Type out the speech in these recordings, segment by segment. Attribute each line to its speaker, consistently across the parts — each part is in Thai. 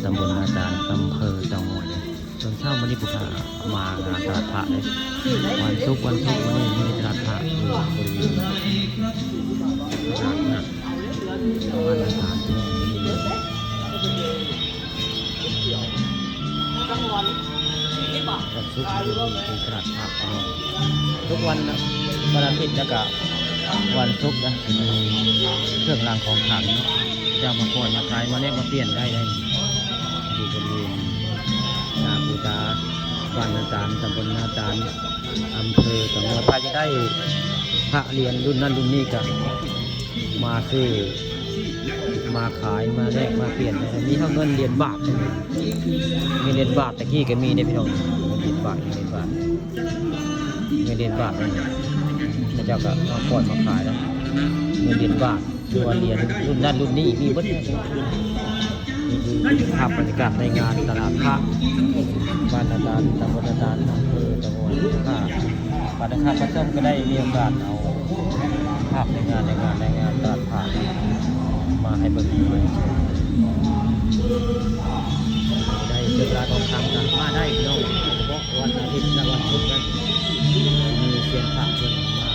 Speaker 1: ตำบลนาจารย์อำเภอจังหวัดเลยจนเช้าวันนี้ผู้ค้ามางานตลาดพระเลยวันศุกร์วันนี้มีตลาดพระอยู่บริเวณตลาดนัดบ้านนาจารย์วันศุกร์มีตลาดพระทุกวันนะวันอาทิตย์แล้วก็วันศุกร์นะมีเครื่องรางของขลังเนาะจะมาปล่อยมาขายมาเล่นมาเปลี่ยนได้อยู่บริเวณหน้าปูตาบ้านนาจารย์ตำบลนาจารย์อำเภอจังหวัดใครจะได้พระเรียนรุ่นนั้นรุ่นนี้ก็มาซื้อมาขายมาแลกมาเปลี่ยนมีเท่าเงินเหรียญบาทมีเหรียญบาทตะกี้ก็มีได้พี่น้องเหรียญบาทเหรียญบาทมีเหรียญบาทนี่พระเจ้าก็มาปล่อยมาขายแล้วเงินเหรียญบาทตัวเหรียญรุ่นนั้นรุ่นนี้มีเบิดนี่คือภาพบรรยากาศในงานตลาดพระบ้านนาจารย์ตำบลนาจารย์อำเภอจังหวัดพระบัตรราคาประจำก็ได้มีโอกาสเอาภาพในงานตลาดพระมาให้เบิ่งได้เจอร้านของทางกันมาได้พี่น้องเฉพาะวันอาทิตย์และวันศุกร์นั้นมีเซียนพระเพิ่นมา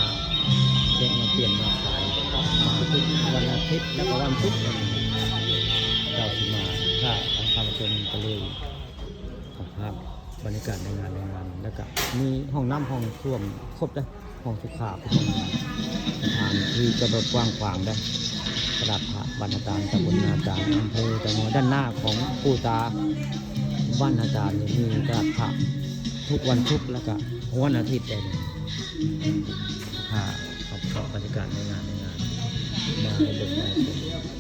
Speaker 1: แจ้งมาเปลี่ยนมาขายมาทุกวันอาทิตย์และก็วันศุกร์เจ้าสิมาถ้าทำเป็นก็เลยของภาพบรรยากาศในงานแล้วก็มีห้องน้ำห้องส้วมครบเลยห้องสุขาเป็นห้องสถานที่จะแบบกว้างขวางได้ตลาดพระบ้านนาจารย์ตำบลนาจารย์อำเภอจังหวัดด้านหน้าของปู่ตาบ้านนาจารย์มีตลาดพระทุกวันศุกร์แล้วก็วันอาทิตย์เลยค่ะขอบบรรยากาศในงานมาให้เด็กมาชม